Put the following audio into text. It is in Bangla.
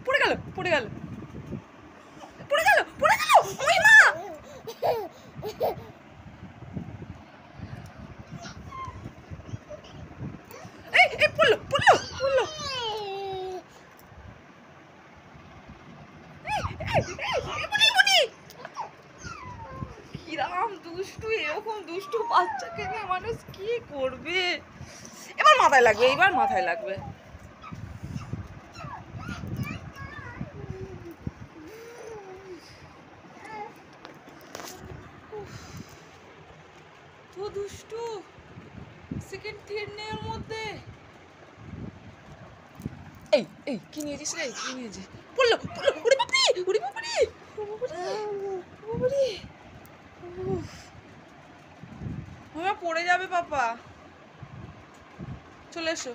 পড়ে গেল পড়ে গেল পড়ে গেল পড়ে গেল ওই মা এই এই পড়লো পড়লো পড়লো কিরাম দুষ্টু এরকম দুষ্টু বাচ্চাকে নিয়ে মানুষ কি করবে এবার মাথায় লাগবে এইবার মাথায় লাগবে তো দুষ্টু সেকেন্ড থ্রেড নেই ওর মধ্যে এই এই কি নিয়েছিস রে কি নিয়েছিস পড়লো পড়লো ওরে বাপরে ওরে বাপরে বাপরে পড়ে যাবে পাপা চলে এসো